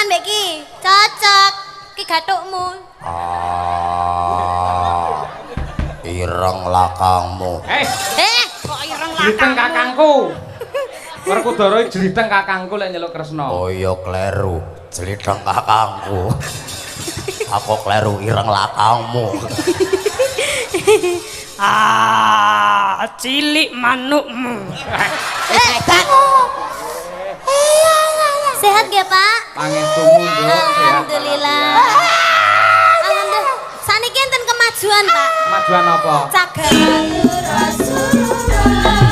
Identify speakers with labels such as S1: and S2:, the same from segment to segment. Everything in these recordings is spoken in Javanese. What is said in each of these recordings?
S1: tukaran mbek ki. Cocok. Ki gathukmu.
S2: Ireng lakangmu.
S1: Kok ireng
S3: Jliteng
S1: lakangmu?
S3: kakangku. Werkudara jliteng kakangku lek nyeluk Kresna.
S2: Oh iya kleru, jliteng kakangku. Aku kleru ireng lakangmu.
S1: Cilik manukmu. Sehat gak, Pak?
S3: Pangestumu, Nduk.
S1: Alhamdulillah. Alhamdulillah. Saniki enten kemajuan, Pak.
S3: Kemajuan apa?
S1: Cagalan Rasulullah.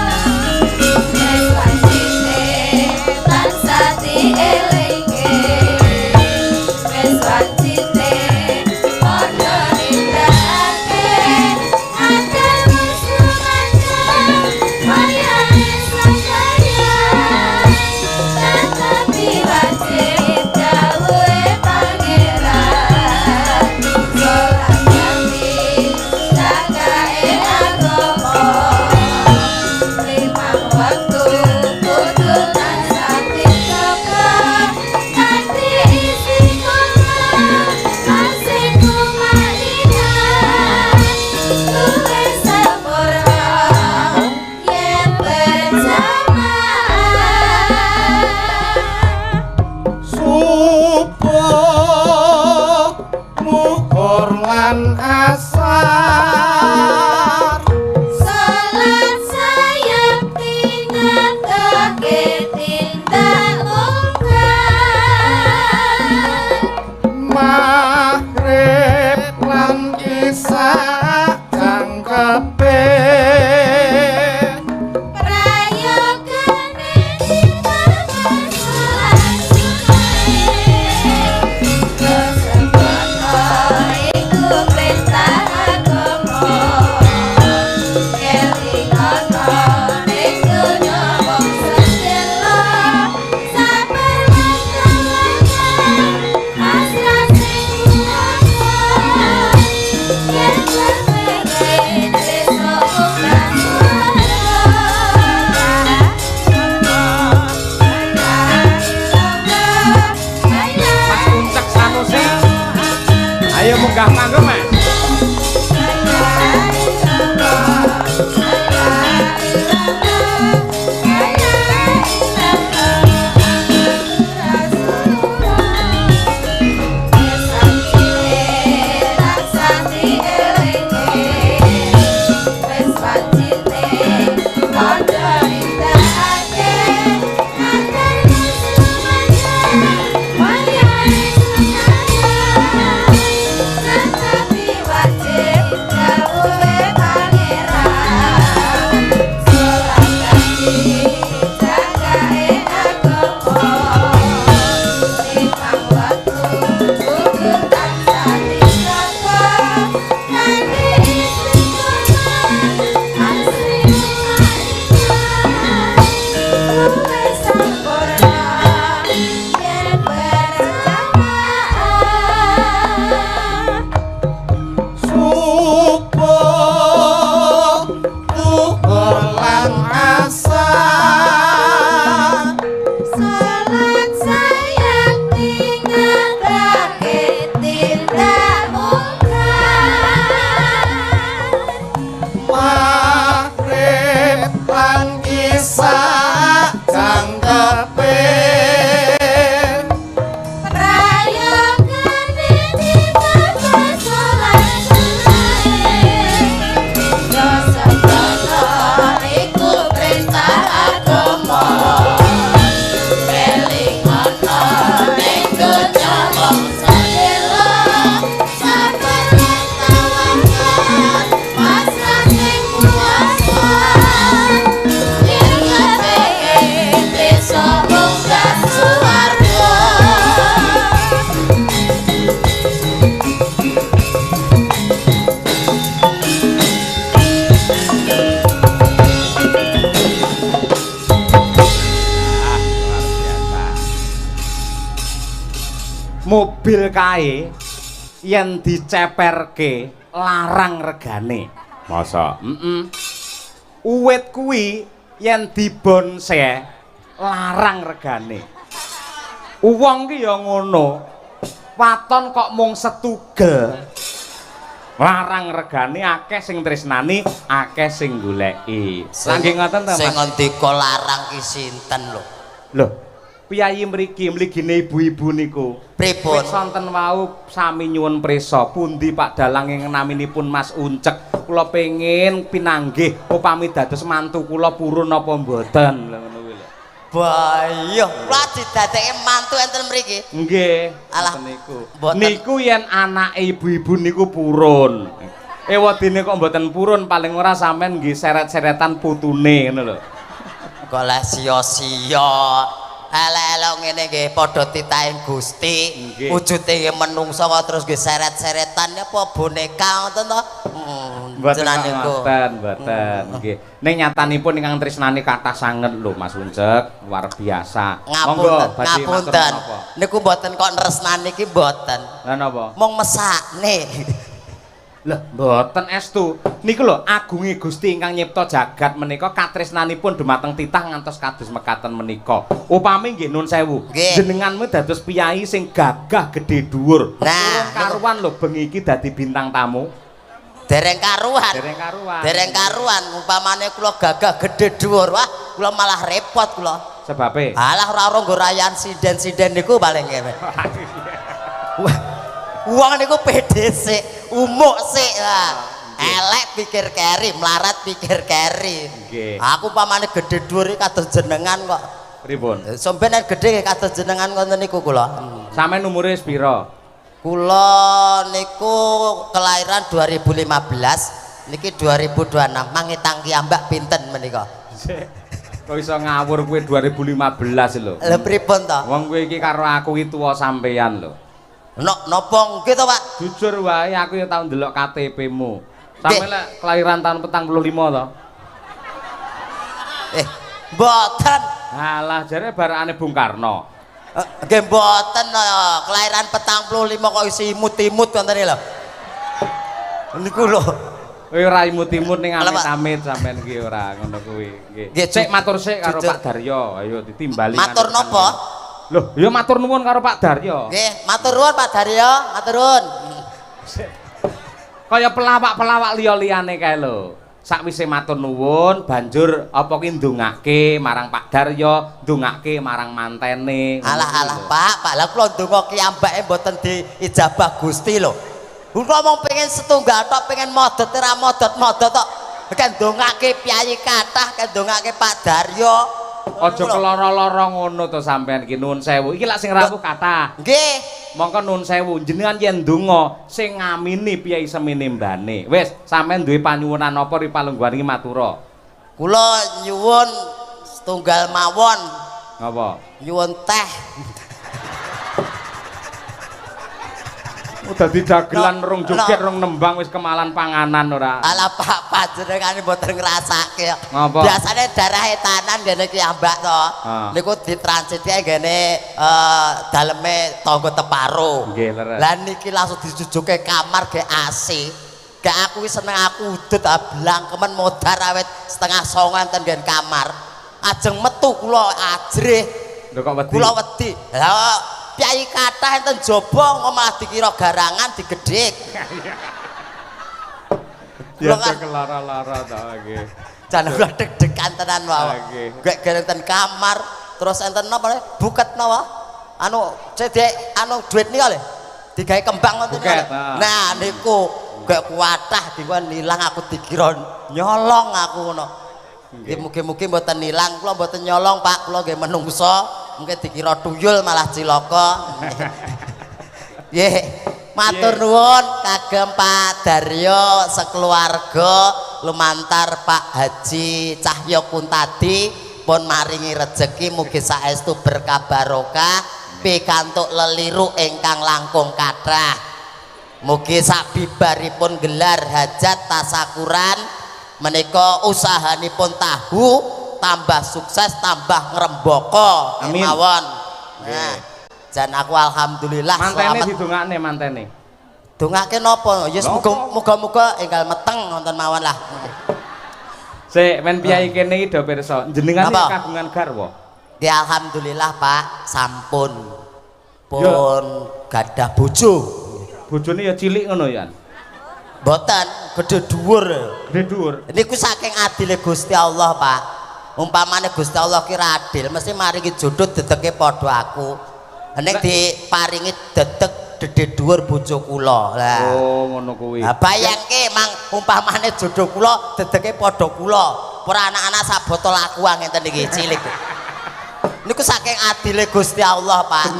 S3: Munggah panggung, Mas. Mobil kae yen diceperke larang regane.
S2: Masa?
S3: Uwit kuwi yen dibonseh larang regane. Wong ki ya ngono. Waton kok mung setugel. Larang regane akeh sing tresnani, akeh sing goleki. Lah nggih ngoten ta, Mas?
S2: Sing ngendika larang ki sinten lho?
S3: Lho, piyayi mriki mligine ibu-ibu niku.
S2: Pripun?
S3: Sonten wau sami nyuwun prisa, pundi Pak Dalang ing naminipun Mas Uncek. Kula pengin pinanggih upami dados mantu kula purun apa mboten. Lha ngono kuwi lho.
S2: Bayo, kula didadekke mantu enten mriki.
S3: Nggih,
S2: Alah,
S3: niku.
S2: mboten.
S3: Niku yen anake ibu-ibu niku purun. Ewadene kok mboten purun, paling ora sampean nggih seret-seretan putune ngono lho.
S2: Kok lah sia-sia. Elek-elek ngene nggih padha titahe Gusti.
S3: Nggih.
S2: Wujude nggih menungsa kok terus nggih seret-seretan apa boneka ngoten to?
S3: Mboten mboten nggih. Ning nyatanipun ingkang tresnani kathah sanget lho Mas Uncek, luar biasa.
S2: Ngapunten,
S3: badhe matur
S2: ngapunten.
S3: menapa?
S2: Niku mboten kok nresnani iki mboten.
S3: Lah napa?
S2: Mung mesakne.
S3: Lah mboten estu. Niku lho agunge Gusti ingkang nyipta jagat menika katresnanipun dumateng titah ngantos kados mekaten menika. Upami nggih nun sewu.
S2: Nggih.
S3: Jenenganmu dados piyai sing gagah gedhe dhuwur.
S2: Nah,
S3: Urung karuan lho bengi iki dadi bintang tamu.
S2: Dereng karuan.
S3: Dereng karuan.
S2: Dereng karuan umpamane kula gagah gedhe dhuwur, wah kula malah repot kula.
S3: Sebabe.
S2: Alah ora nggo rayan sinden-sinden niku paling ngewe. Wong niku pede sik, umuk sik lah. Elek pikir keri, melarat pikir keri.
S3: Nggih.
S2: Aku pamane gedhe dhuwur iki kados jenengan kok.
S3: Pripun?
S2: Sampeyan gedhe kados jenengan ngoten niku kula.
S3: Sampeyan umure pira?
S2: Kula niku kelahiran 2015, niki 2026. Mangitang kiambak pinten menika?
S3: Kok iso ngawur kuwi 2015 lho.
S2: Lha pripun to?
S3: Wong kowe iki karo aku iki tuwa sampeyan lho.
S2: Napa nggih to, Pak?
S3: Jujur wae aku ya tau ndelok KTP-mu. Sampe lek kelahiran tahun 45 to.
S2: Mboten.
S3: Halah jare barakane Bung Karno.
S2: Nggih mboten kelahiran 45 kok isi imut-imut ngoten lho. Niku lho.
S3: Kowe ora imut-imut ning
S2: Halo, Pak.
S3: amit-amit sampean iki ora ngono kuwi. Nggih.
S2: Nggih,
S3: Sik matur sik karo
S2: jujur.
S3: Pak Daryo. Ayo ditimbali.
S2: Matur napa?
S3: Loh, ya matur nuwun karo Pak Daryo.
S2: Nggih, matur nuwun Pak Daryo, matur nuwun.
S3: Kaya pelawak-pelawak liya-liyane kae lho. Sakwise matur nuwun banjur apa ki ndongake marang Pak Daryo, ndongake marang mantene.
S2: Alah Pak, lah kula ndonga kiambake mboten diijabah Gusti lho. Kula mung pengen setunggal tok, pengen modot ora modot-modot tok. Kan ndongake piyai kathah, kan ndongake Pak Daryo.
S3: Aja keloro-loro ngono to sampean iki nuwun sewu. Iki lak sing rawuh kathah.
S2: Nggih.
S3: Mongko nuwun sewu, jenengan yen ndonga sing ngamini piyai semene mbane. Wis, sampean duwe panyuwunan apa ri palungguhan iki matura.
S2: Kula nyuwun setunggal mawon.
S3: Ngapa?
S2: Nyuwun teh.
S3: Udah didagelan rong joget rong nembang wis kemalan panganan ora.
S2: Alah Pak panjenengane mboten ngrasake.
S3: Ngapa?
S2: Biasane darah etanan ngene ki ambak to. Niku ditransitke ngene daleme tangga teparo.
S3: Nggih, leres.
S2: Lah niki langsung dijujuke kamar ge AC. Gak aku wis seneng aku udut blangkemen modar awet setengah 09.00 enten nggen kamar. Ajeng metu kula ajrih.
S3: Lho kok wedi?
S2: Kula wedi. Lah piyai kathah enten jaba malah dikira garangan digedhik.
S3: Ya
S2: kan
S3: kelara-lara to nggih.
S2: jan kula deg-degan tenan wae.
S3: Nggih.
S2: Gek enten kamar terus enten napa buket napa? Anu cedek anu duit nika lho. Digawe kembang ngoten
S3: Buket,
S2: niku. Nah niku gek kuatah dikon nilang aku dikira nyolong aku ngono. Nggih mugi-mugi mboten nilang, kula mboten nyolong Pak, kula nggih menungso. Mungkin dikira tuyul malah cilaka. Nggih, matur nuwun kagem Pak Daryo sekeluarga lumantar Pak Haji Cahyo Kuntadi pun maringi rejeki mugi saestu berkah barokah pikantuk leliru ingkang langkung kathah. Mugi sabibaripun gelar hajat tasakuran menika usahanipun tahu tambah sukses tambah ngrembaka
S3: Amin.
S2: mawon. Nah, jan aku alhamdulillah
S3: Mantene didongakne mantene.
S2: dongake napa? Ya muga-muga enggal meteng wonten mawon lah.
S3: Sik men piyai kene iki do pirsa, jenengan
S2: Napa?
S3: kagungan garwa.
S2: Ya alhamdulillah Pak, sampun. pun gadah bojo.
S3: Bojone ya cilik ngono ya.
S2: Mboten gedhe dhuwur.
S3: Gede dhuwur.
S2: Niku saking adile Gusti Allah, Pak. Umpamane Gusti Allah ki adil, mesti maringi jodoh dedeke padha aku. Nek diparingi dedek gedhe dhuwur bojo kula. Lah.
S3: Oh, ngono kuwi.
S2: Lah bayangke mang umpamane jodoh kula dedeke padha kula. Ora anak-anak sak botol aku ngenten iki cilik. Niku saking adile Gusti Allah, Pak.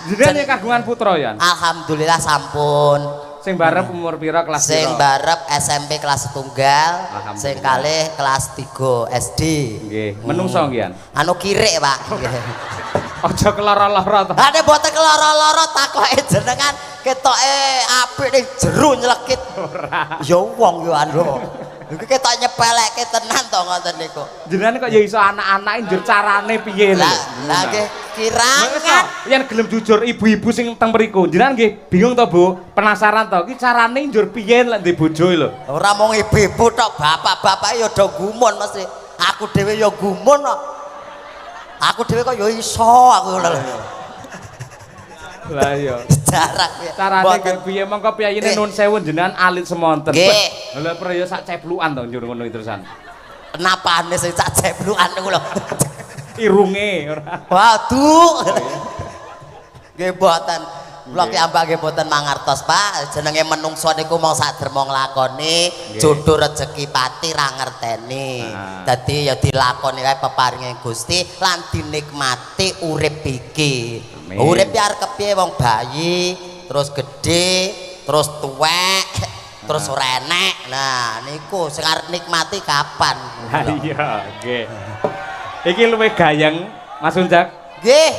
S3: Jenengan kagungan putra ya?
S2: Alhamdulillah sampun.
S3: Sing barep umur pira kelas pira?
S2: Sing barep SMP kelas 1, sing kalih kelas 3 SD.
S3: Nggih, menungso nggih.
S2: Anu kirik, Pak.
S3: Aja keloro-loro to.
S2: Ade boten keloro-loro takoke jenengan ketoke apik ning jero nyelekit.
S3: Ora.
S2: Ya wong yo anu. Iki ketok nyepelekke tenan to ngoten niku.
S3: Jenengan kok ya iso anak-anake njur carane piye lho.
S2: Lah nggih kirangan.
S3: Yen gelem jujur ibu-ibu sing teng mriku, jenengan nggih bingung to, Bu? Penasaran to, iki carane njur piye lek ndek bojo lho.
S2: Ora mung ibu-ibu tok, bapak-bapak ya do gumun mesti. Aku dhewe ya gumun kok. Aku dhewe kok ya iso aku lho.
S3: Lah iya.
S2: Jarak ya.
S3: Carane kaya piye mongko piyayine nuwun sewu jenengan alit semonten.
S2: Nggih.
S3: Lha priya sak ceplukan to njur ngono terusan.
S2: Napane sing sak ceplukan niku lho.
S3: Irunge ora.
S2: Waduh. Nggih mboten. Kula ki ambak nggih mboten mangertos, Pak. Jenenge menungso niku mong saderma nglakoni, jodoh rezeki pati ra ngerteni. Dadi ya dilakoni wae peparinge Gusti lan dinikmati urip iki. Urip arep kepiye wong bayi, terus gedhe, terus tuwek, terus ora enek. Nah, niku sing arep nikmati kapan?
S3: Ha iya, nggih. Iki luwih gayeng, Mas Unjak.
S2: Nggih.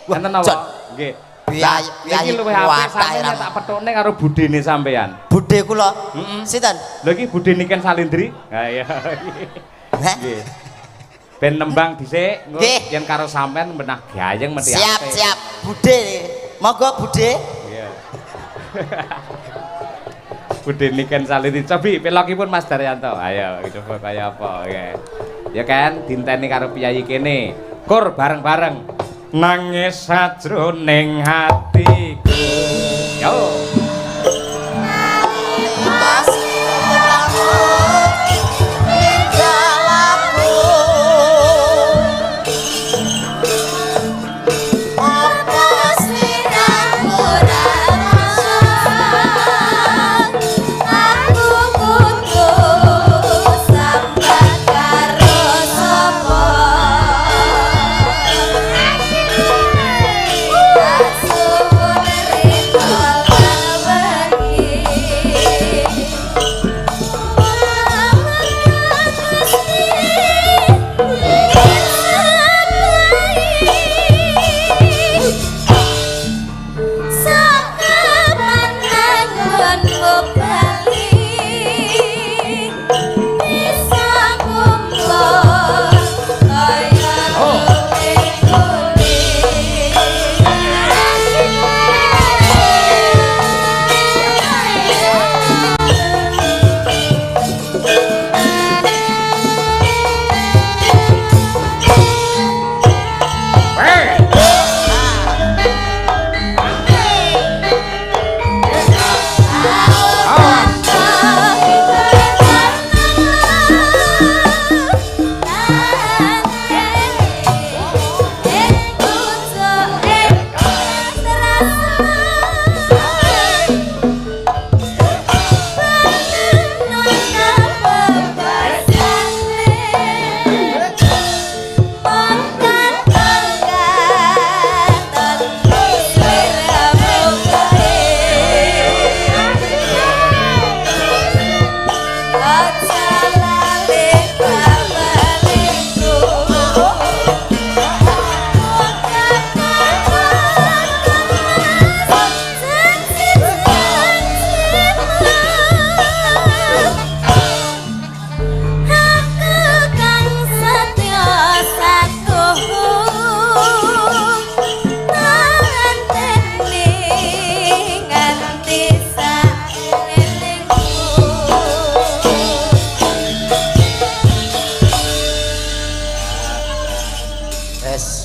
S3: Wonten napa? Nggih. Iki luwih apik sampeyan tak petone karo budene sampean.
S2: Budhe kula. Sinten?
S3: Lha iki budhe Niken Salindri. Ha iya. Nggih. Ben nembang dhisik, yen karo sampean benah gayeng mesti apik.
S2: Siap, budhe. Monggo budhe.
S3: Iya. Budhe Niken Salindri. Cobi pelokipun Mas Daryanto. Ayo coba kaya apa nggih. Ya kan dinteni karo piyayi kene. Kur bareng-bareng. Nangis sajroning hatiku. Yo.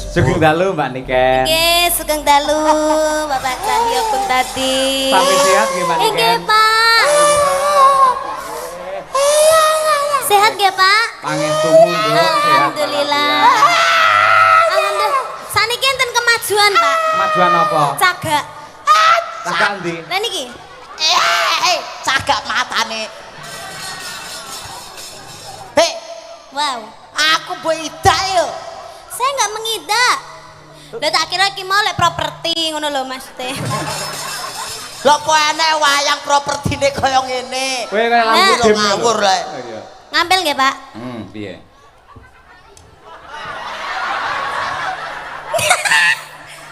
S1: Sugeng dalu Mbak Niken.
S3: Nggih,
S1: Sugeng dalu Bapak Cahyo pun tadi.
S3: Sampai sehat gimana?
S1: Nggih, Pak. Sehat nggih, Pak?
S3: Pangestumu Nduk.
S1: Alhamdulillah. Alhamdulillah. Saniki enten kemajuan, Pak.
S3: Kemajuan apa?
S1: Cagak.
S3: Cagak ndi?
S1: Lah niki.
S2: Cagak matane. Hei,
S1: Wow.
S2: aku mbok idak yo.
S1: Saya nggak mengidak. Lah tak kira ki mau lek properti ngono lho Mas Teh.
S2: Lho kok enek wayang propertine kaya ngene.
S3: Kowe kaya lampu
S2: Lho
S3: dim lho.
S2: ngawur lek.
S3: Oh, iya.
S1: Ngambil nggih, Pak?
S3: Piye?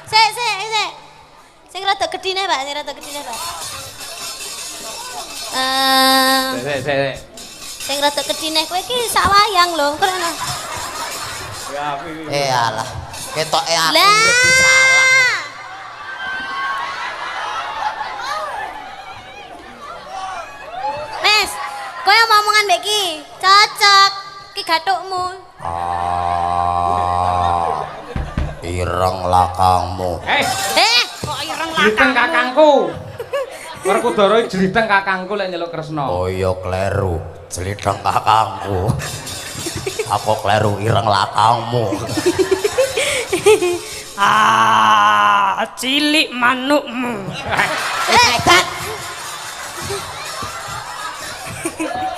S1: Sik. Sing rada gedine, Pak. Sing rada gedine, Pak.
S3: Sik.
S1: Sing rada gedine kowe iki sak wayang lho, kono.
S3: Ya, piye?
S2: Alah, ketoke aku
S1: Lah.
S2: lebih salah.
S1: Mes, kowe omongan mbek ki cocok. Ki gathukmu.
S2: Ireng lakangmu.
S1: Kok ireng
S3: Jliteng kakangku. Werkudara jliteng kakangku lek nyeluk Kresna.
S2: Oh iya kleru, jelideng kakangku. Apa kleru ireng lakangmu?
S1: Cilik manukmu.
S2: Gat.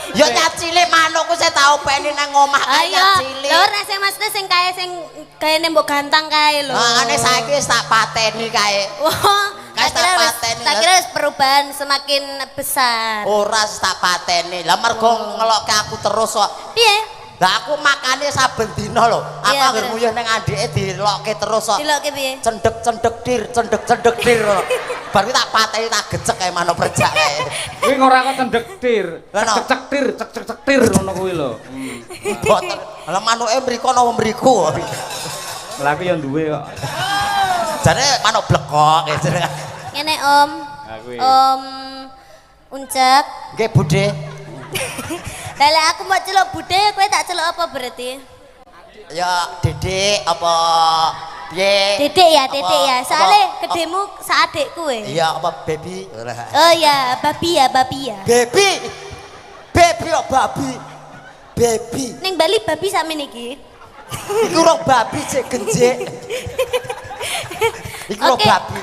S2: Yo nyacile manukku saya tau peni nang omah
S1: Ayo,
S2: nyacile.
S1: lho nek sing Mas Teh sing kae sing gaene mbok gantang kae lho.
S2: Ane saiki wis tak pateni kae.
S1: Wah,
S2: Kas tak pateni,
S1: tak
S2: lho.
S1: kira perubahan semakin besar.
S2: Ora wis tak pateni. Lah mergo ngelokke aku terus kok.
S1: Piye?
S2: Lah aku makane saben dina lho. Aku
S1: Iya,
S2: anggere
S1: bener.
S2: nguyuh ning andike dilokke terus kok.
S1: Dilokke piye?
S2: Cendek-cendek dir. Bar kuwi tak pateni tak gecek kae manuk berjak kae.
S3: Kuwi ora kok cendektir.
S2: Lah, no.
S3: Cek-cek-tir ngono kuwi lho.
S2: Boten. Lah manuke mriko napa mriku.
S3: Lah aku ya duwe kok.
S2: Jane manuk blekok jenenge.
S1: Ngene Om.
S3: Aku
S1: Om Uncek.
S2: Nggih, Budhe.
S1: Lah lek aku mau celuk bude kowe tak celuk apa berarti?
S2: Ya Dedek apa piye?
S1: Dedek ya,
S2: Apa-
S1: Dedek ya.
S2: apa-
S1: Soale gedemu sak adikku kowe.
S2: Iya, apa baby?
S1: Oh ya, babi ya.
S2: Baby. Baby kok babi. Baby.
S1: Ning Bali babi sakmene iki.
S2: Iku rong babi cek genjek. Iku rong
S1: Oke.
S2: babi.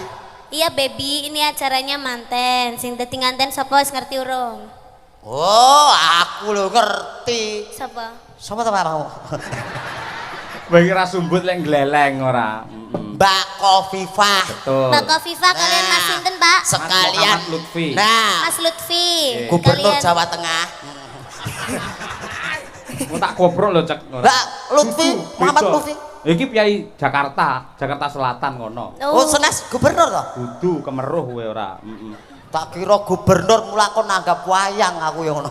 S1: Iya baby, ini acaranya manten. Sing dadi nganten sapa wis ngerti urung?
S2: Oh, aku lho ngerti.
S1: Sapa?
S2: Sapa ta mau?
S3: Bagi ra sumbut lek gleleng ora.
S2: Mbak Kofifah.
S3: Betul.
S1: Mbak Kofifa kalian Mas sinten, Pak?
S2: Sekalian
S3: Muhammad Lutfi.
S2: Nah,
S1: Mas Lutfi.
S2: Gubernur
S1: Kalian-
S2: Jawa Tengah.
S3: Mau tak kobrol lho cek ora.
S2: Mbak Lutfi, Muhammad
S3: Beda.
S2: Lutfi.
S3: Iki Piai Jakarta Selatan kono.
S2: Oh, senes gubernur to?
S3: Kudu kemeruh kowe ora.
S2: Tak kira gubernur mula kon nanggap wayang aku ya ngono.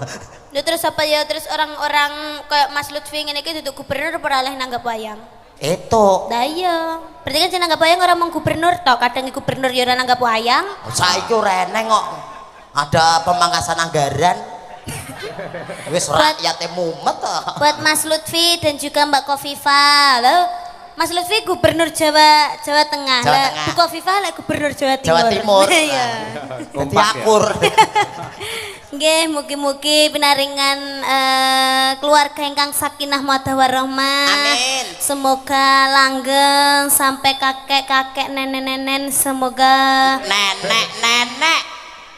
S1: Lho terus apa ya terus orang-orang kayak Mas Lutfi ngene iki duduk gubernur ora oleh nanggap wayang.
S2: Itu.
S1: Lah iya. Berarti kan sing nanggap wayang ora mung gubernur tok, kadang gubernur ya ora nanggap wayang.
S2: Saiki ora eneng kok. Ada pemangkasan anggaran. Wis rakyate mumet to.
S1: Buat Mas Lutfi dan juga Mbak Kofifa. Lho, Mas Lutfi gubernur Jawa Tengah.
S2: Jawa
S1: Lah,
S2: Tengah.
S1: Bu Kofifa lah gubernur Jawa Timur.
S2: Jawa Timur.
S1: Iya.
S2: Dadi
S3: Kompak ya.
S2: akur.
S1: Nggih, mugi-mugi pinaringan keluarga ingkang sakinah mawaddah warahmah.
S2: Amin.
S1: Semoga langgeng sampai kakek-kakek nenek-nenek semoga
S2: Nenek.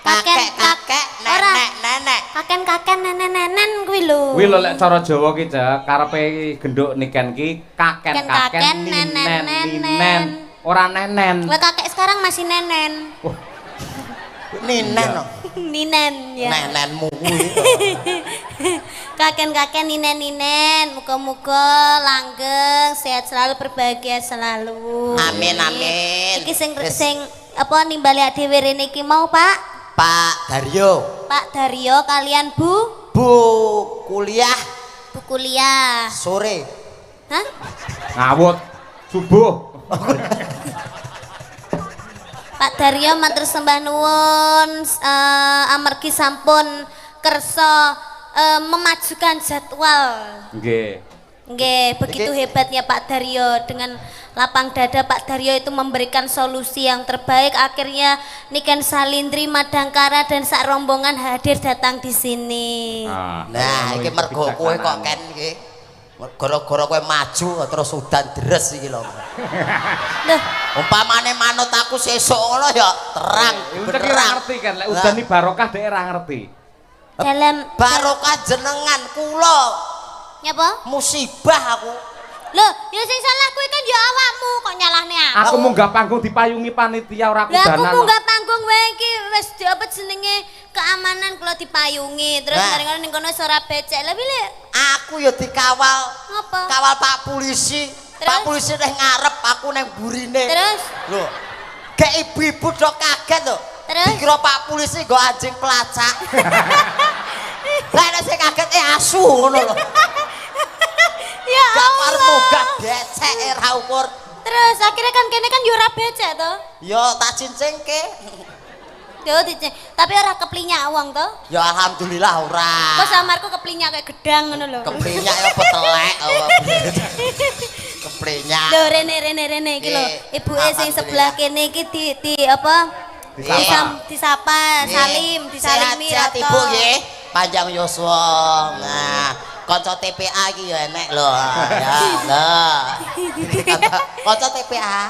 S1: Kakek,
S2: Kakek,
S1: ora.
S2: nenek.
S1: kakek-kakek nenek-nenek kuwi lho.
S3: Kuwi lho lek cara Jawa ki Cek, karepe genduk niken ki kaken-kaken ninen. Ora nenen.
S1: Lah kakek sekarang masih nenen.
S2: Ninen. no.
S1: Ninen ya.
S2: Nenenmu kuwi.
S1: Kakek-kakek ninen-ninen, muga-muga langgeng, sehat selalu, berbahagia selalu.
S2: Amin.
S1: Iki sing
S2: Wis.
S1: sing apa nimbali dhewe rene iki mau, Pak?
S2: Pak Daryo.
S1: Pak Daryo kalian Bu
S2: Kuliah
S1: kuliah.
S2: sore.
S1: Hah?
S3: Ngawut subuh.
S1: Pak Daryo matur sembah nuwun amargi sampun kersa memajukan jadwal.
S3: Nggih.
S1: Nggih, begitu
S2: Iki-
S1: hebatnya Pak Daryo dengan lapang dada Pak Daryo itu memberikan solusi yang terbaik. Akhirnya Niken Salindri, Madangkara dan sak rombongan hadir datang di sini.
S2: Nah, iki mergo kowe kok Ken iki. Gara-gara kowe maju terus udan deres iki lho.
S1: Loh,
S2: Umpamane manut aku sesuk ngono ya terang,
S3: Ucek ora ngerti kan, lek udan iki barokah dhek ora ngerti.
S1: dalam
S2: barokah jenengan kula.
S1: nyapa?
S2: Musibah aku.
S1: Loh, ya sing salah kuwi kan ya awakmu kok nyalahne aku.
S3: Aku munggah panggung dipayungi panitia ora
S1: Lah aku
S3: kudanan.
S1: munggah panggung wae iki wis apa jenenge keamanan kula dipayungi. Terus
S2: Nah.
S1: kadang-kadang ning kono ora becek. Lah pilih
S2: Aku ya dikawal.
S1: ngapa?
S2: Kawal Pak Polisi.
S1: Terus?
S2: Pak Polisi nang ngarep, aku nang burine.
S1: Terus
S2: Lho. Kayak ibu-ibu do kaget lho.
S1: Terus?
S2: Dikira Pak Polisi nggo anjing pelacak. Lah nek sing kaget asu ngono lho.
S1: ya
S2: Gak parmu
S1: Allah.
S2: gak becek ra ukur.
S1: Terus akhirnya kan kene kan yo ora becek to.
S2: Yo tak cincingke.
S1: Yo dicek. Tapi ora keplinyak wong to.
S2: Ya alhamdulillah ora.
S1: Kok samarku keplinyak kayak gedang ngono lho.
S2: Keplinyak ya petelek. Keplinyak.
S1: Lho rene iki lho. Ibuke sing sebelah kene iki di apa? Disapa, salim, disalimi
S2: Sehat-sehat
S1: rata.
S2: Ibu nggih. Panjang yuswa. Nah, kanca TPA iki ya enek lho. Ya, lho. Kanca TPA.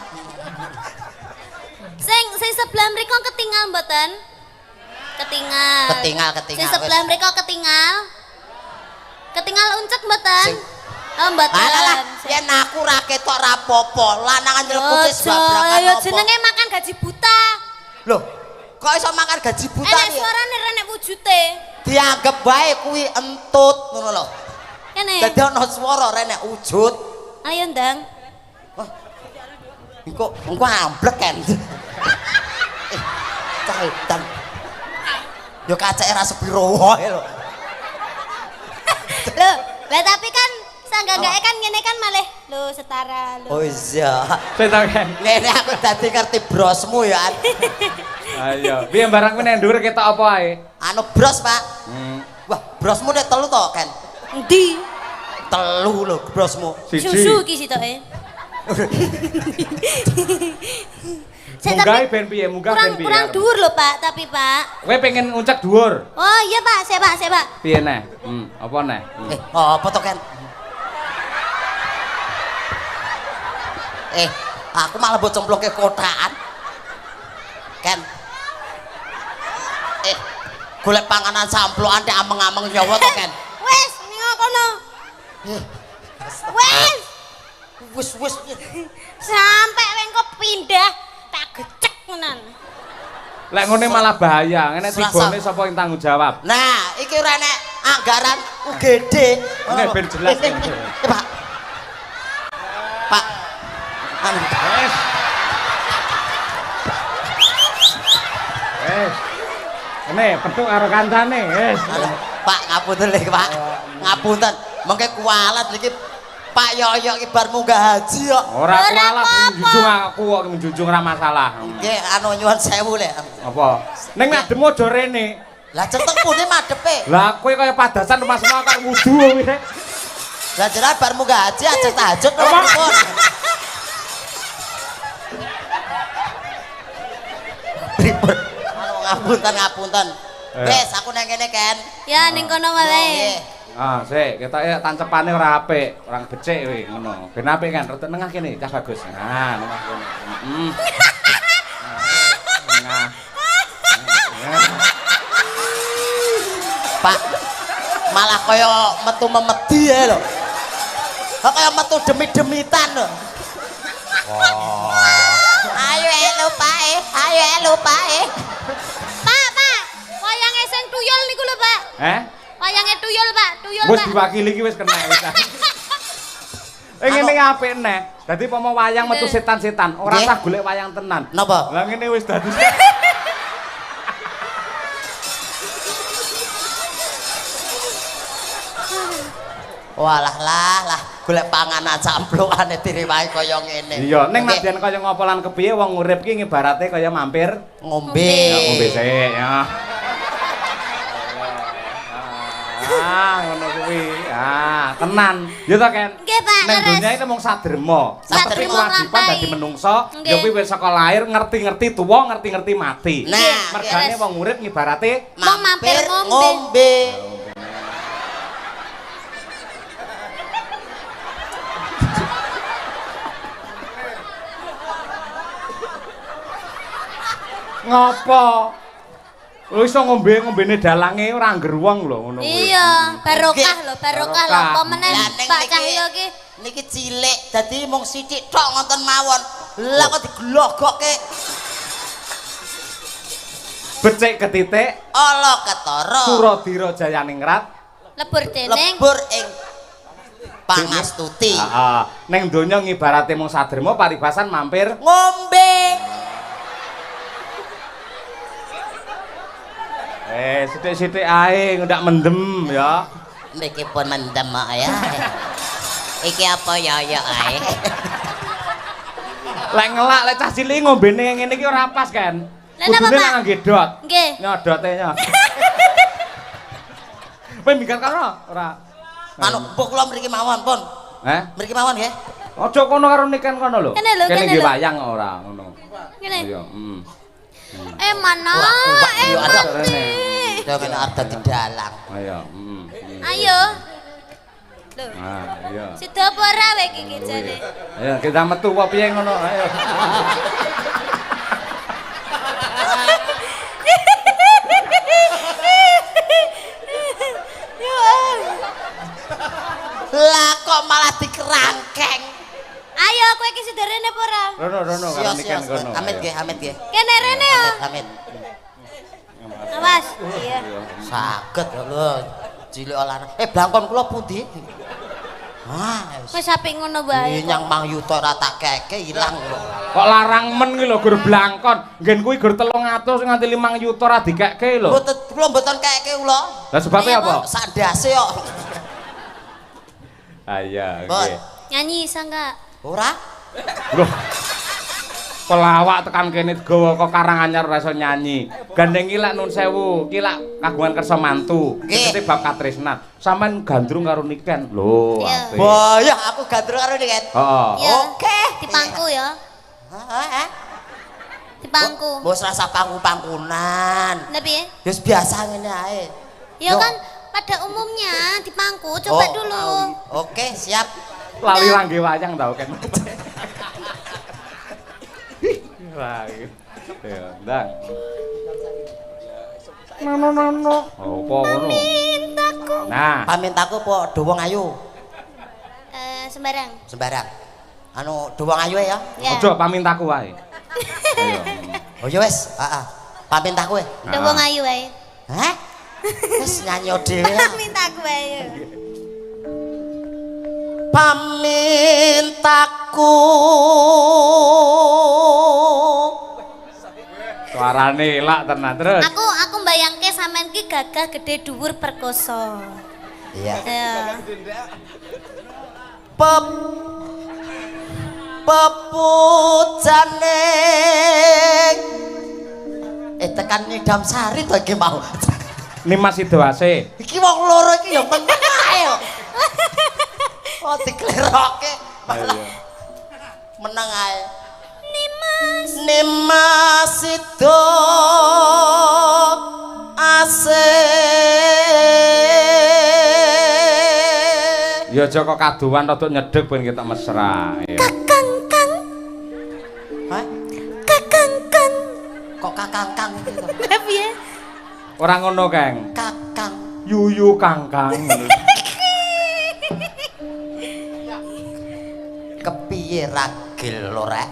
S1: Sing sebelah mriko ketinggal mboten? Ketinggal.
S2: Ketinggal.
S1: Sing sebelah mriko ketinggal. Ketinggal uncek mboten?
S2: Sing-
S1: Oh mboten.
S2: Alah, yen aku ra ketok ra apa-apa. Lanangan nyelekuti sebabrakan
S1: Yo
S2: apa.
S1: jenenge makan gaji buta.
S2: Loh, kok iso makan gaji buta
S1: Enek
S2: ya?
S1: suarane renek wujute.
S2: Dianggep bae kuwi entut ngono lho.
S1: Kene.
S2: Dadi ana swara renek wujud.
S1: Ayo ndang.
S2: Engko amblek kan. Cah edan. Yo kacake ra sepiro wae lho.
S1: Loh, lah tapi kan sanggagake kan ngene kan malih lho setara lho.
S2: Oh iya.
S3: Setan kan.
S2: Ngene aku dadi ngerti brosmu ya.
S3: Ayo, piye barang kuwi nek dhuwur ketok apa ae?
S2: Anu bros, Pak. Wah, brosmu nek telu to, Ken?
S1: Endi?
S2: Telu lho brosmu.
S1: Susu iki sitoke.
S3: Munggah ben piye? Munggah ben piye?
S1: Kurang dhuwur lho, Pak, tapi Pak.
S3: Kowe pengen nguncak dhuwur.
S1: Oh iya Pak, saya Pak.
S3: Piye neh? Apa neh?
S2: Apa to, Ken? Aku malah mbok cemploke kotaan. Ken. Golek panganan samplokan nek ameng-ameng nyawa to, Ken?
S1: Wes, ning kono. Wes,
S2: Wis.
S1: sampai engko pindah tak gecek menan.
S3: Lek ngene malah bahaya. Ngene
S2: Selasa.
S3: tibone sapa yang tanggung jawab?
S2: Nah, iki ora enek anggaran UGD.
S3: Ini ben jelas, ben jelas.
S2: Pak. Pak. Anu.
S3: Ini petuk karo kancane, wis.
S2: Alah, Pak ngapunten lho, Pak. Ngapunten. Mengke kualat iki Pak Yoyo iki bar munggah haji kok.
S3: Ora
S1: Ora
S3: kualat
S1: apa-apa.
S3: njunjung aku kok njunjung ra masalah.
S2: Nggih anu nyuwun sewu lek.
S3: Apa? Ning ngadem aja rene.
S2: Lah ceteng pundi madepe?
S3: Lah kowe kaya padasan Mas Mau karo wudu kuwi.
S2: Lah jenengan bar munggah haji aja tahajud lho
S3: Apa?
S2: pripun? Pripun? Anu ngapunten. Wes aku nang kene Ken.
S1: Ya ning kono wae.
S3: Ah, sik, ketoke tancepane ora apik, orang becik kuwi ngono. Ben apik kan, rada nengah kene, cah bagus. Nah, nengah kene. Nengah.
S2: Pak malah kaya metu memedi ya lho. Kok kaya metu demi-demitan lho. Ayo elu Pak.
S1: Pak, wayange sing tuyul niku lho, Pak. Wayange tuyul, Pak.
S3: Wis diwakili iki wis kena wis. Ngene apik neh. Dadi pomo wayang metu setan-setan, ora
S2: Nggih.
S3: usah golek wayang tenan.
S2: Napa?
S3: Lah ngene wis dadi.
S2: Walah lah golek panganan camplukane direwahi kaya ngene.
S3: Iya, ning
S2: Nggih,
S3: nadyan kaya ngopo lan kepiye wong urip ki ngibarate kaya mampir.
S2: ngombe.
S3: Ya ngombe sik ya. Ngono kuwi. Ah, tenan. Ya ta, Ken?
S1: Nggih, Pak.
S3: Ning
S1: Leres.
S3: donya iki mung sadrema. Tapi
S1: Sadrema
S3: kewajiban
S1: nglampahi.
S3: dadi menungsa,
S1: Nggih.
S3: ya kuwi wis saka lahir ngerti-ngerti tuwa, ngerti-ngerti mati.
S2: Nah,
S3: mergane
S1: leres.
S3: wong urip ngibarate
S1: Mau mampir ngombe.
S2: ngombe.
S3: ngopo? Lho iso ngombene dalange ora angger wong lho ngono kuwi.
S1: Iya, barokah lho, barokah lho. Apa meneh
S2: Lah, ning
S1: Pak
S2: niki-
S1: Cahyo ki?
S2: Niki cilik, dadi mung sithik tok ngoten mawon. Lah kok diglogokke
S3: Becik ketitik,
S2: ala ketara.
S3: Suradira Jayaningrat.
S1: Lebur dening.
S2: Lebur ing pangastuti.
S3: Heeh. Ning donya ngibarate mung sadrema paribasan mampir.
S2: Ngombe.
S3: Sithik-sithik ae ndak mendem ya.
S2: Niki pun mendem kok ya. Iki apa ya ae.
S3: Lek ngelak lek cah cilik ngombene ngene iki ora pas kan.
S1: Lah napa,
S3: Kudune
S1: Pak?
S3: lek ngangge dot.
S1: Nggih.
S3: Nyodote nyot. Kowe minggat karo ora?
S2: Anu, mbok kula mriki mawon, pun.
S3: Heh?
S2: Mriki mawon nggih.
S3: Aja kono karo niken kono lho.
S1: Kene lho,
S3: Kene
S1: kene
S3: nggih
S1: lho.
S3: wayang ora ngono.
S1: Ngene.
S3: Iya,
S1: Mana?
S2: Uwak, iya, ada.
S1: Mati.
S2: Jangan ada di dalam.
S3: Ayo,
S1: Ayo. Lho.
S3: Ah, iya.
S1: Sida apa ora wae iki jane?
S3: Ayo kita metu apa piye ngono, ayo.
S2: Lah kok malah dikerangkeng.
S1: Ayo kowe iki sida rene apa ora?
S3: Rono karo niken kono.
S2: Amit nggih, amit nggih.
S1: Kene rene ya.
S2: Amit.
S1: Awas. Iya.
S2: Saged lho. Cilik olahraga. Blangkon kula pundi? Ah,
S1: Wis apik ngono wae.
S2: nyang Mang Yuto ora tak keke ilang lho.
S3: Kok larang men ki lho gur blangkon. Nggen kuwi gur 300 nganti 5 juta ra dikekke lho.
S2: Mboten kula mboten keke kula.
S3: Lah sebabnya apa?
S2: Sak ndase kok.
S3: Iya,
S2: Bon.
S3: nggih.
S1: Nyanyi iso enggak?
S2: Ora?
S3: Loh. Pelawak tekan kene gawa kok Karanganyar ora iso nyanyi. Gandeng ki lak nun sewu, ki lak kagungan kersa mantu.
S2: Nggih.
S3: Iki bab katresnan. Sampeyan gandrung karo Niken. Lho,
S1: Iya.
S3: apik.
S2: Boyah aku gandrung karo Niken.
S3: Heeh.
S1: Iya.
S2: Oke.
S1: Dipangku ya.
S2: Heeh.
S1: Dipangku.
S2: Bos rasa pangku-pangkunan.
S1: Lah piye?
S2: Wis biasa ngene ae.
S1: Ya
S2: Yo.
S1: kan pada umumnya dipangku, coba
S2: Oh.
S1: dulu.
S2: Oke, siap.
S3: Lali rangge wayang tau Ken. Wah. Ya, ndang.
S1: Nono.
S3: Apa ngono?
S1: Mintaku.
S3: Nah,
S2: Pamintaku po wong ayu,
S1: Sembarang.
S2: sembarang. Anu wong ayu ya.
S1: Ya.
S3: aja pamintaku wae. Ayo.
S2: Oh ya wis, heeh. Pamintaku.
S1: Udah wong ayu wae.
S2: Hah? Wis nyanyi dhewe.
S1: Mintaku wae.
S2: Pamintaku.
S3: Suarane elak tenan terus.
S1: Aku mbayangke sampean ki gagah gede dhuwur perkoso.
S2: Iya.
S1: Ya.
S2: Pepujane tekan Nyidam Sari to iki mau.
S3: Nimas Sidoase.
S2: Iki wong loro iki ya meneng ae. Oh diklerokke.
S3: Ayo.
S2: Meneng ae.
S1: Nimas.
S2: Nimas Sido ase.
S3: Ya aja kok kaduan rada nyedhek ben ketok mesra. Ya.
S1: Kakang kang.
S2: Hah?
S1: Kakang kang.
S2: Kok kakang-kang gitu?
S1: Lah piye?
S3: Ora ngono, Kang.
S2: Kakang.
S3: Yuyu Kangkang.
S2: Kepiye ragil lho rek?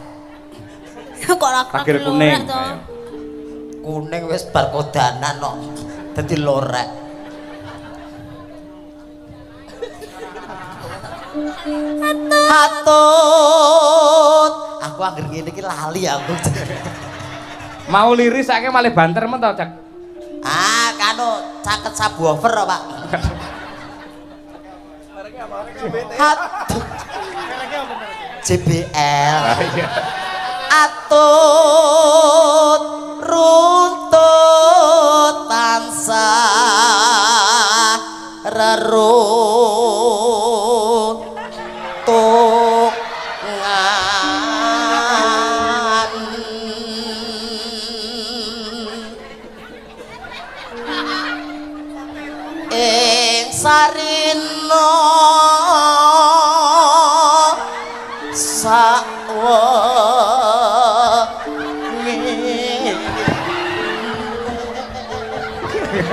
S1: Kok ora
S3: Ragil kuning.
S1: to?
S3: Ayo.
S2: Kuning wis bar kodanan kok. Dadi lorek. Hatut. Aku anggere ngene iki lali aku.
S3: Mau liris saiki malih banter men to, Cek.
S2: Ah, kanu caket subwoofer kok, Pak. Hatut. JBL. Atut runtut tansah reruh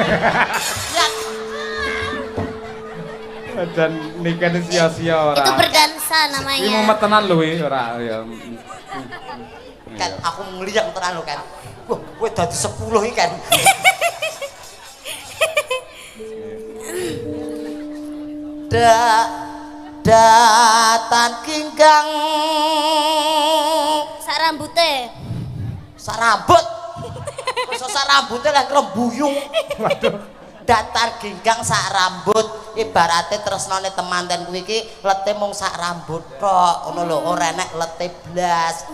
S2: Ya.
S3: Dan nikah sia-sia ora.
S1: Itu berdansa
S3: Iki
S1: namanya.
S3: mumet tenan lho ora ya.
S2: Kan aku ngliyeng tenan lho kan. Wah, kowe dadi 10 iki kan. Datan kinggang
S1: Sak rambute.
S2: sak rambut. Masa sak rambute lah krembuyung.
S3: Waduh.
S2: Datar ginggang sak rambut ibarate tresnane temanten kuwi iki lete mung sak rambut tok ngono lho ora enek lete blas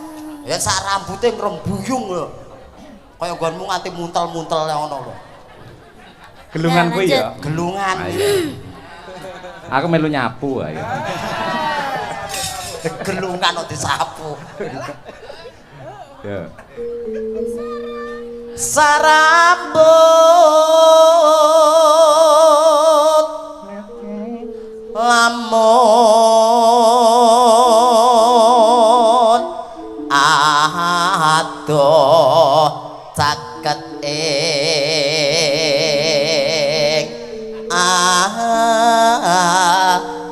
S2: ya sak rambute ngrembuyung lho kaya nggonmu nganti muntel-muntel ngono lho
S3: Gelungan
S1: Ya,
S3: kuwi ya.
S2: gelungan
S3: Ayo. Aku melu nyapu ayo.
S2: gelungan kok disapu
S3: Ya.
S2: sarambut lamun adoh caket ing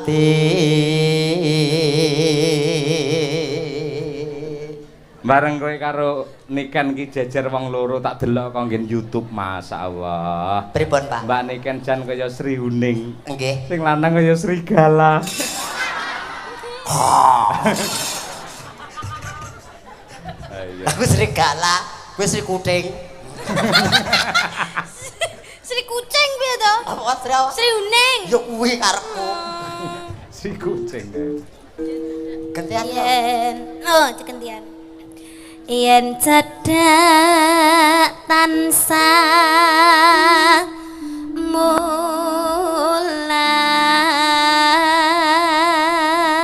S2: ati
S3: Bareng kowe karo Niken ki jejer wong loro tak delok kok nggen YouTube masyaallah.
S2: pripun Pak
S3: Mbak Niken jan kaya Sri Huning.
S2: nggih
S3: Sing lanang kaya serigala. Ayo.
S2: aku serigala kowe Sri Kuting
S1: Sri Kucing piye to?
S2: apa Sri apa?
S1: Sri Uning.
S2: ya kuwi karepku
S3: Si kucing.
S2: gantian ya
S1: Yen, oh cekentian. Yen cedak tansah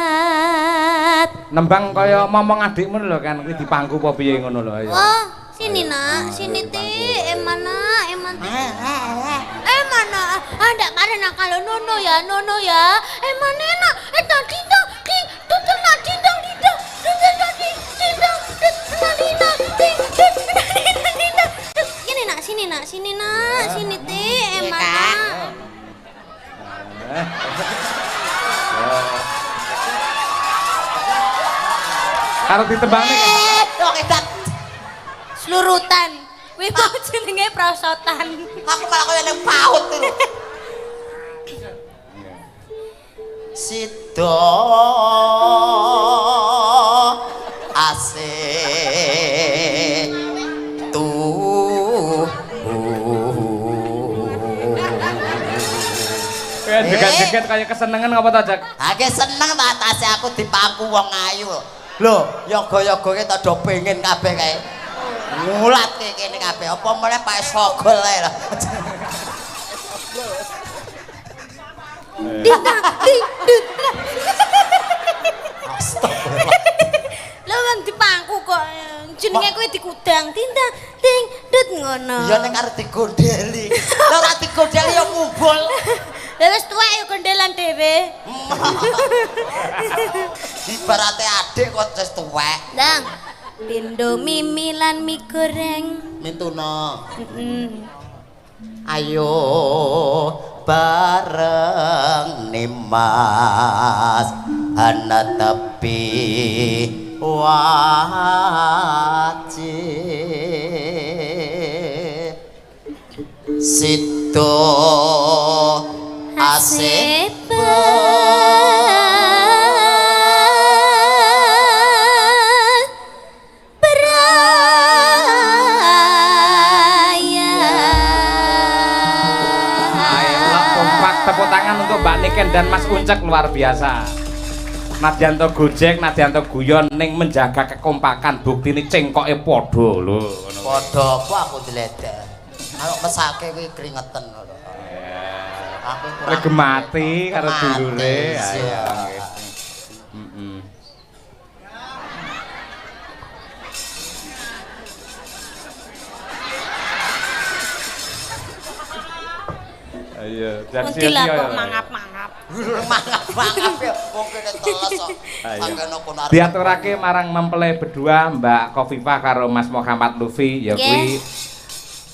S1: mulat.
S3: Nembang kaya momong adikmu lho kan kuwi dipangku apa piye ngono lho ayo.
S1: Oh, sini nak, sini ti, emana, eman ti. Emana, ndak mare nak kalau nono ya, emane nak, tadi dong, ding, tutul nak dindong, tutul nak dindong, dindong, dindong. Sini nak, sini ti, emana.
S3: Karo ditembangne kan.
S2: kok edan
S1: Slurutan. Kuwi mau jenenge prosotan.
S2: aku malah kaya ning paut itu Sido asik
S3: Kayak jegat-jegat kayak kesenengan apa ta, Jak?
S2: Ake seneng ta atase aku dipangku wong ayu. Lho, yoga-yogane tak do pengen kabeh kae. Ngulat kene kabeh. Apa meneh Pak Sogol ae lho. Astagfirullah.
S1: Lah wong dipangku kok jenenge kowe dikudang tindang ting dut ngono.
S2: Ya nek arep digondeli. Lah ora digondeli ya ngumpul.
S1: Lah wis tuwek ya gondelan dhewe.
S2: Ibarate adik kok wis tuwek.
S1: Ndang. Pindo mimi lan mie goreng.
S2: Mintuna.
S1: Heeh.
S2: Ayo bareng nimas ana tepi wajib situ asep
S3: Tepuk tangan untuk Mbak Niken dan Mas Uncek luar biasa. Nadyanto gojek, Nadyanto guyon ning menjaga kekompakan bukti ini cengkoke padha lho.
S2: padha apa aku diledek kalau mesake kuwi keringetan lho aku kurang
S3: Gemati karo dulure.
S2: Mati,
S3: Ayo.
S2: iya.
S3: Heeh. Ayo, dan
S1: Nanti lah
S3: sia-sia
S1: kok
S3: ya.
S1: mangap-mangap.
S2: mangap ya mungkin teles kok
S3: Ayo.
S2: sangkene kono
S3: Diaturake marang mempelai berdua Mbak Kofifa karo Mas Muhammad Lufi ya kuwi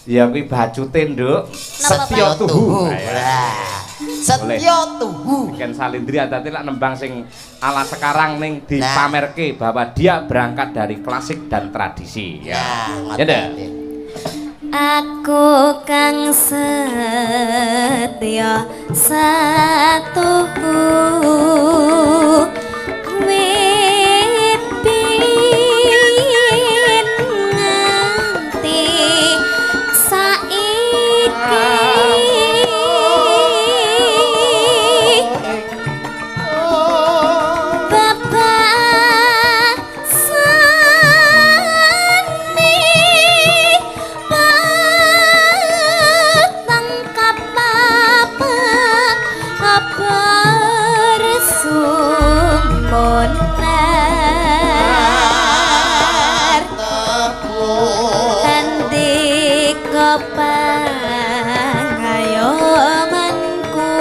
S3: Ya kuwi bacute, Nduk.
S2: Setya tuhu.
S3: Ayo.
S2: Lah. Setya tuhu.
S3: Ken Salindri adate lak nembang sing ala sekarang ning
S2: Nah.
S3: dipamerke bahwa dia berangkat dari klasik dan tradisi. Ya.
S2: Nah,
S3: Ya ndak?
S2: ngoten.
S1: Aku kang setya satuhu wit biyen nganti saiki Bapak sani tangkap apa resumpun andika pangayomanku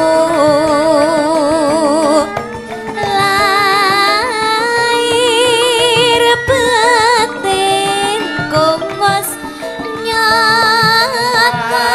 S1: lair batinku wis nyata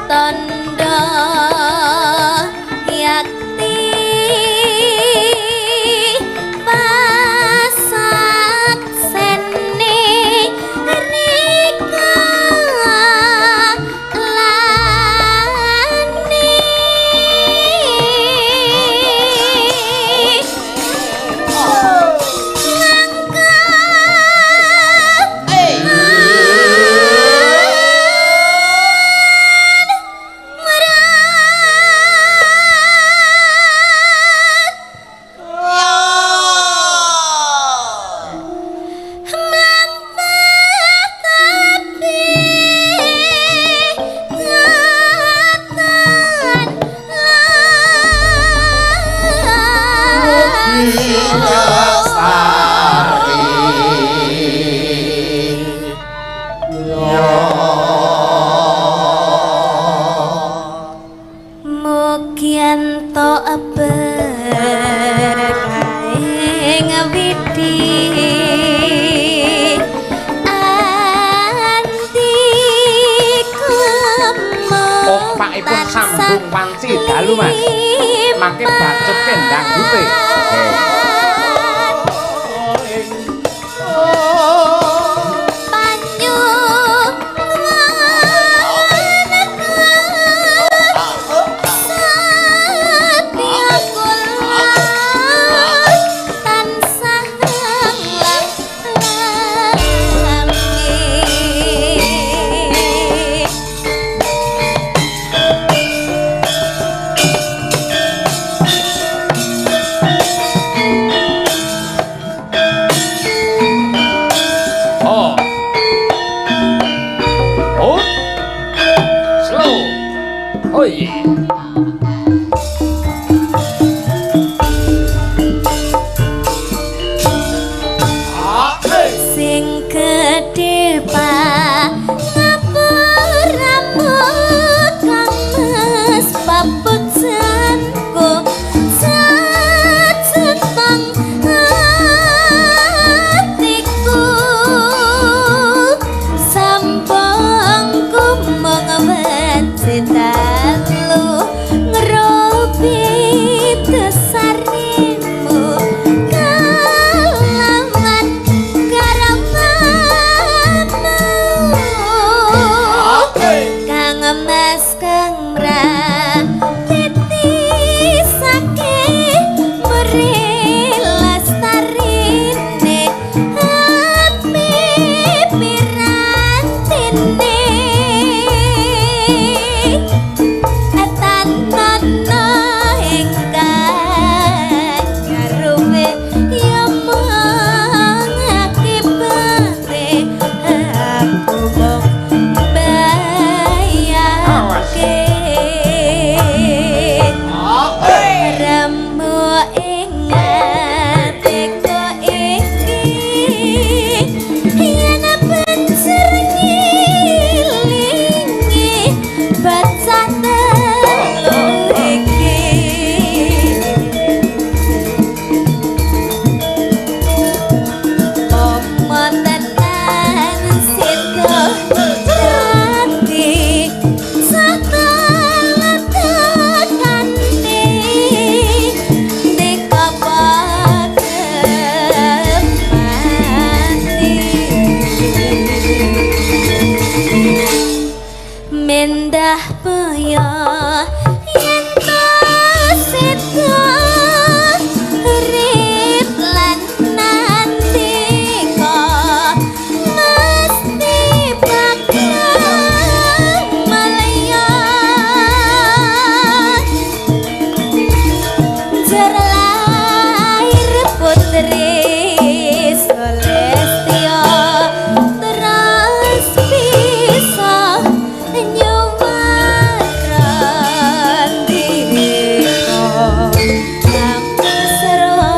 S1: Tanda yakti pasak seni rika lani Mugian to berkae ngawiti andi
S3: Opakipun sambung wanci dalu, Mas. Mangke bacot kendang dute. Oh iya.
S1: Sing gedhe ngapur-apur kang mes paput sanku sajetang hatiku sambangku mengewen cintaku endah boyo yen seta rip lan nandika mesti bakal malaya jar lahir putri Solestio terus bisa nyuwarakan diriku aku serono.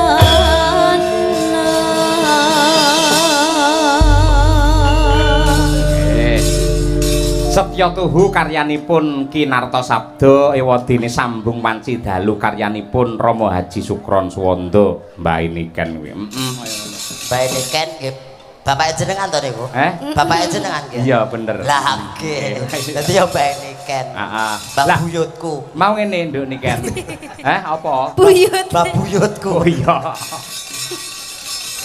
S3: Setya tuhu karyanipun Kinarta Sabda ewadene sambung wanci dalu karyanipun Rama Haji Sukron Suwanda Mbak Niken kuwi.
S2: Mbak Niken nggih bapake jenengan to niku? Bapake jenengan nggih?
S3: Iya bener.
S2: Lah nggih. Dadi ya Mbak Niken.
S3: Heeh.
S2: Mbak buyutku.
S3: Mau ngene Nduk Niken. Apa?
S1: Buyut.
S2: Mbak buyutku.
S3: Oh iya.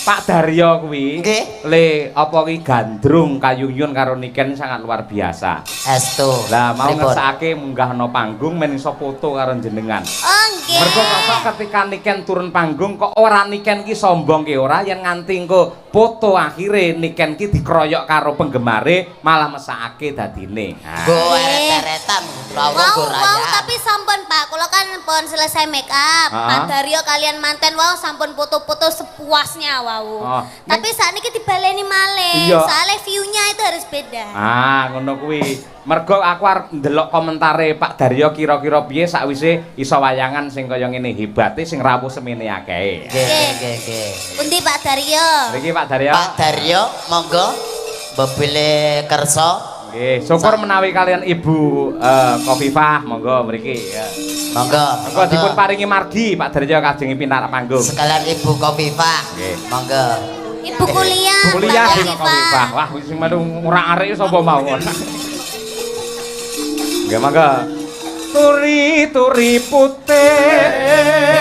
S3: Pak Daryo kuwi
S2: nggih
S3: le apa ki gandrung kayuyun karo Niken sangat luar biasa.
S2: Estu.
S3: Lah mau
S2: Pripun?
S3: ngersakake munggah no panggung men iso foto karo jenengan.
S1: Oh nggih.
S3: Mergo kok ketika Niken turun panggung kok ora Niken ki sombong ki ora yen nganti engko foto akhire Niken ki dikeroyok karo penggemare malah mesakake dadine.
S2: Go eret-eretan lawang go
S1: Wow,
S2: rayan.
S1: tapi sampun Pak, kula kan pun selesai make up. Pak Daryo kalian manten wow sampun foto-foto sepuasnya wow.
S3: Oh,
S1: Tapi saat ini dibaleni malih.
S3: Iya.
S1: Soalnya view-nya itu harus beda.
S3: Ah, ngono kuwi. Mergo aku arep ndelok komentare Pak Daryo kira-kira piye sakwise iso wayangan sing kaya ngene hebate sing rawuh semene akeh.
S2: Nggih.
S1: Pundi Pak Daryo?
S3: Mriki Pak Daryo.
S2: Pak Daryo monggo mbebile kersa.
S3: Nggih, syukur menawi kalian Ibu Kofifah monggo mriki ya.
S2: Monggo.
S3: Monggo dipun paringi margi Pak Daryo kajengi pinar panggung.
S2: Sekalian Ibu Kofifah.
S3: Nggih.
S2: Monggo.
S1: Ibu kuliah.
S3: Kuliah
S1: Mbak
S3: di
S1: Kofifah.
S3: Kofifah. Wah, sing melu ora arek sapa mawon. Nggih, monggo. Turi putih